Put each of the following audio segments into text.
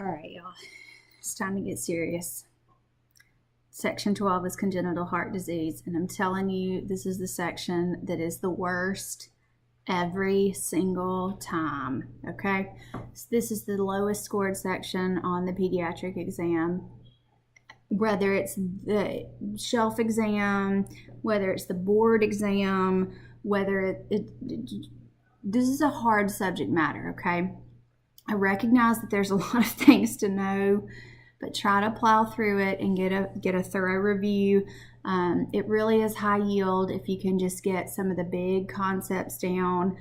All right, y'all. It's time to get serious. Section 12 is congenital heart disease, and I'm telling you, this is the section that is the worst every single time, okay? So this is the lowest scored section on the pediatric exam. Whether it's the shelf exam, whether it's the board exam, whether this is a hard subject matter, okay? I recognize that there's a lot of things to know, but try to plow through it and get a thorough review. It really is high yield if you can just get some of the big concepts down.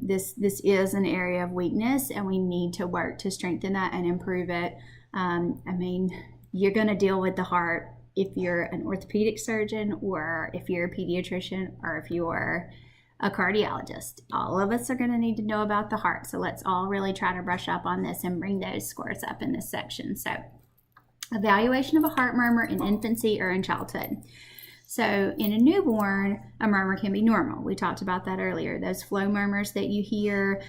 This is an area of weakness, and we need to work to strengthen that and improve it. You're going to deal with the heart if you're an orthopedic surgeon, or if you're a pediatrician, or if you're a cardiologist. All of us are going to need to know about the heart. So let's all really try to brush up on this and bring those scores up in this section. So evaluation of a heart murmur in infancy or in childhood. So in a newborn, a murmur can be normal. We talked about that earlier. Those flow murmurs that you hear,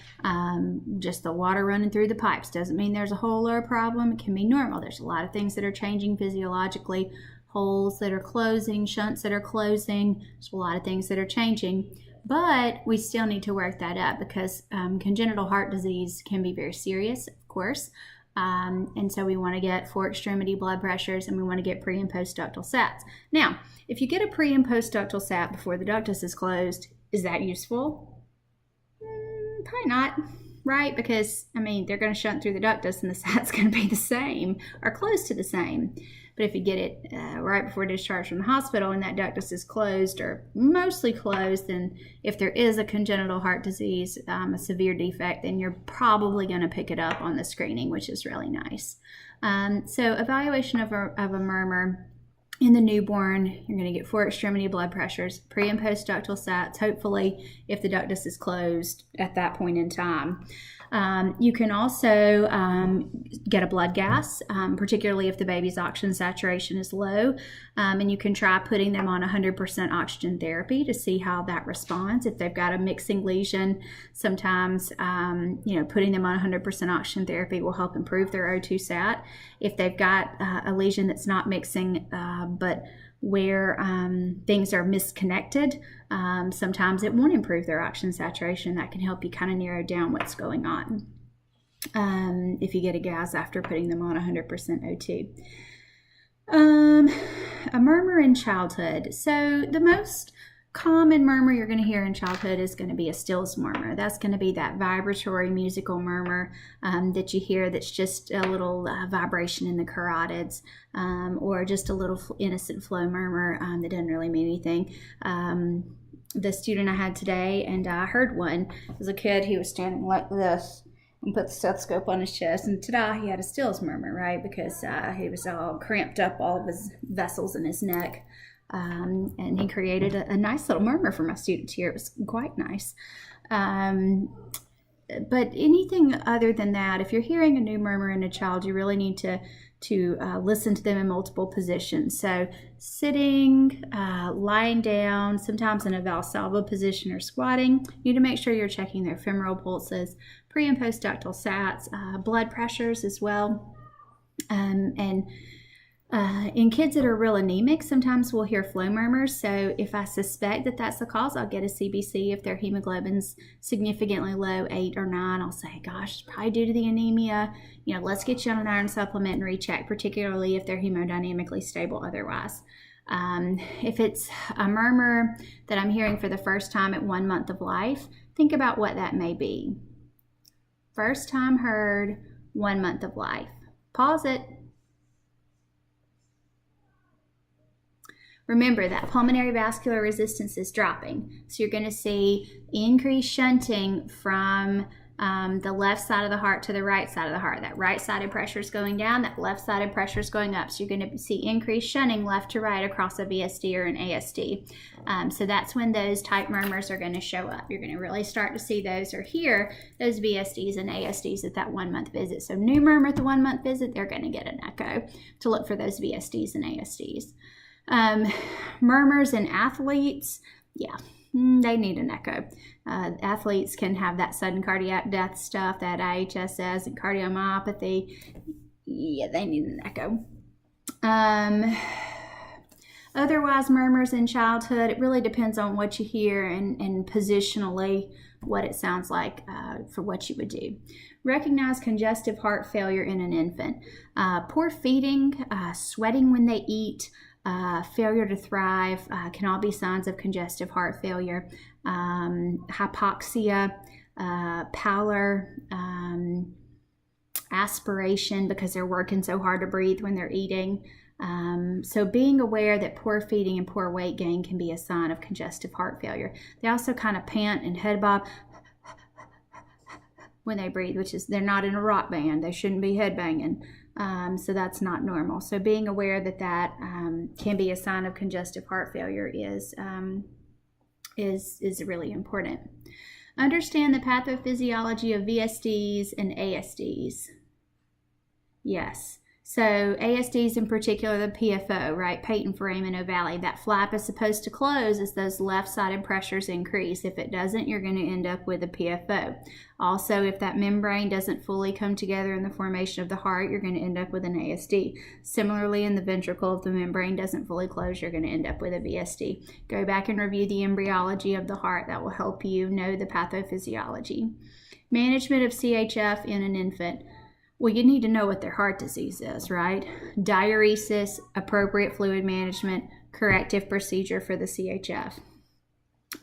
just the water running through the pipes, doesn't mean there's a hole or a problem. It can be normal. There's a lot of things that are changing physiologically, holes that are closing, shunts that are closing. There's a lot of things that are changing. But we still need to work that up because congenital heart disease can be very serious, of course. And so we want to get fore extremity blood pressures, and we want to get pre and post ductal sats. Now, if you get a pre and post ductal sat before the ductus is closed, is that useful? Probably not, right? Because, they're going to shunt through the ductus and the sat's going to be the same or close to the same. But if you get it right before discharge from the hospital and that ductus is closed or mostly closed, then if there is a congenital heart disease, a severe defect, then you're probably going to pick it up on the screening, which is really nice. So evaluation of a murmur in the newborn, you're going to get fore extremity blood pressures, pre and post ductal sats, hopefully if the ductus is closed at that point in time. You can also get a blood gas, particularly if the baby's oxygen saturation is low, and you can try putting them on 100% oxygen therapy to see how that responds. If they've got a mixing lesion, sometimes putting them on 100% oxygen therapy will help improve their O2 sat. If they've got a lesion that's not mixing, but where things are misconnected, sometimes it won't improve their oxygen saturation. That can help you kind of narrow down what's going on if you get a gas after putting them on 100% O2. A murmur in childhood. So the most common murmur you're going to hear in childhood is going to be a Stills murmur. That's going to be that vibratory musical murmur that you hear that's just a little vibration in the carotids, or just a little innocent flow murmur that doesn't really mean anything. The student I had today, and I heard one, was a kid. He was standing like this and put the stethoscope on his chest, and ta-da, he had a Stills murmur, right? Because he was all cramped up, all of his vessels in his neck. And he created a nice little murmur for my students here. It was quite nice. But anything other than that, if you're hearing a new murmur in a child, you really need to listen to them in multiple positions. So sitting, lying down, sometimes in a Valsalva position or squatting. You need to make sure you're checking their femoral pulses, pre and post ductal sats, blood pressures as well. In kids that are real anemic, sometimes we'll hear flow murmurs. So if I suspect that that's the cause, I'll get a CBC. If their hemoglobin's significantly low, 8 or 9, I'll say, gosh, it's probably due to the anemia. Let's get you on an iron supplement and recheck, particularly if they're hemodynamically stable otherwise. If it's a murmur that I'm hearing for the first time at 1 month of life, think about what that may be. First time heard, 1 month of life. Pause it. Remember that pulmonary vascular resistance is dropping. So you're going to see increased shunting from the left side of the heart to the right side of the heart. That right-sided pressure is going down, that left-sided pressure is going up. So you're going to see increased shunting left to right across a VSD or an ASD. So that's when those type murmurs are going to show up. You're going to really start to see those or hear those VSDs and ASDs at that 1 month visit. So new murmur at the 1 month visit, they're going to get an echo to look for those VSDs and ASDs. Murmurs in athletes, yeah, They need an echo. Athletes can have that sudden cardiac death stuff, that IHSS and cardiomyopathy. Yeah, they need an echo. Otherwise, murmurs in childhood, it really depends on what you hear and positionally what it sounds like for what you would do. Recognize congestive heart failure in an infant. Poor feeding, sweating when they eat, failure to thrive can all be signs of congestive heart failure. Hypoxia, pallor, aspiration because they're working so hard to breathe when they're eating. So being aware that poor feeding and poor weight gain can be a sign of congestive heart failure. They also kind of pant and head bob when they breathe, which is, they're not in a rock band. They shouldn't be head banging. So that's not normal. So being aware that that can be a sign of congestive heart failure is really important. Understand the pathophysiology of VSDs and ASDs. Yes. So ASDs in particular, the PFO, right? Patent foramen ovale. That flap is supposed to close as those left-sided pressures increase. If it doesn't, you're going to end up with a PFO. Also, if that membrane doesn't fully come together in the formation of the heart, you're going to end up with an ASD. Similarly, in the ventricle, if the membrane doesn't fully close, you're going to end up with a VSD. Go back and review the embryology of the heart. That will help you know the pathophysiology. Management of CHF in an infant. Well, you need to know what their heart disease is, right? Diuresis, appropriate fluid management, corrective procedure for the CHF.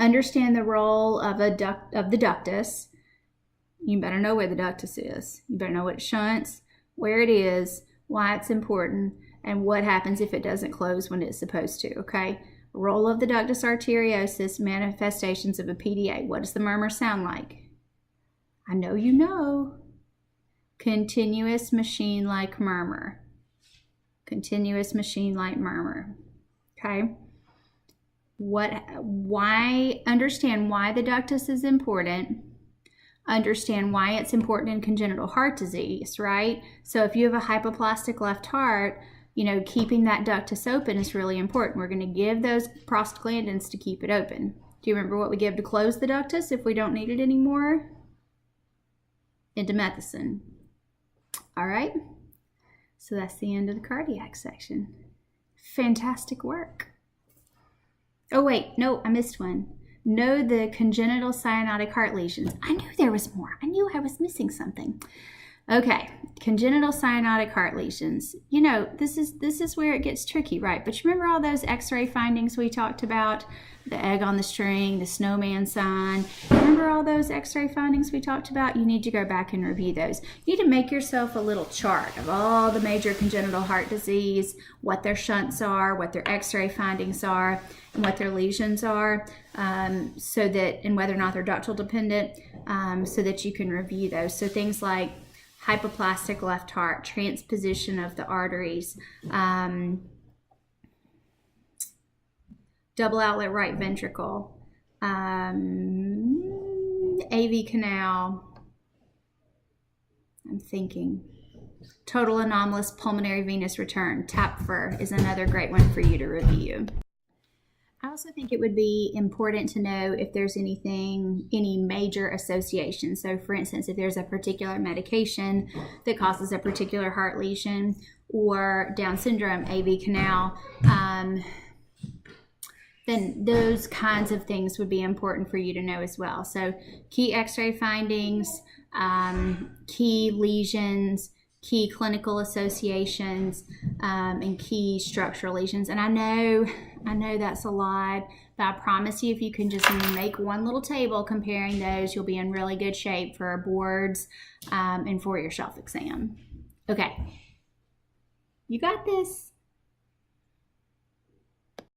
Understand the role of the ductus. You better know where the ductus is. You better know what it shunts, where it is, why it's important, and what happens if it doesn't close when it's supposed to, okay? Role of the ductus arteriosus, manifestations of a PDA. What does the murmur sound like? I know you know. Continuous machine-like murmur. Continuous machine-like murmur. Okay? Understand why the ductus is important. Understand why it's important in congenital heart disease, right? So if you have a hypoplastic left heart, keeping that ductus open is really important. We're going to give those prostaglandins to keep it open. Do you remember what we give to close the ductus if we don't need it anymore? Indomethacin. All right, so that's the end of the cardiac section. Fantastic work. Oh wait, no, I missed one. Know the congenital cyanotic heart lesions. I knew there was more. I knew I was missing something. Okay, congenital cyanotic heart lesions. This is where it gets tricky, right? But you remember all those x-ray findings we talked about? The egg on the string, the snowman sign. Remember all those x-ray findings we talked about? You need to go back and review those. You need to make yourself a little chart of all the major congenital heart disease, what their shunts are, what their x-ray findings are, and what their lesions are, and whether or not they're ductal dependent, so that you can review those. So things like hypoplastic left heart, transposition of the arteries, double outlet right ventricle, AV canal, I'm thinking. Total anomalous pulmonary venous return, TAPFR, is another great one for you to review. I also think it would be important to know if there's any major association. So for instance, if there's a particular medication that causes a particular heart lesion, or Down syndrome, AV canal, then those kinds of things would be important for you to know as well. So key x-ray findings, key lesions, key clinical associations, and key structural lesions. And I know that's a lot, but I promise you, if you can just make one little table comparing those, you'll be in really good shape for boards and for your shelf exam. Okay, you got this.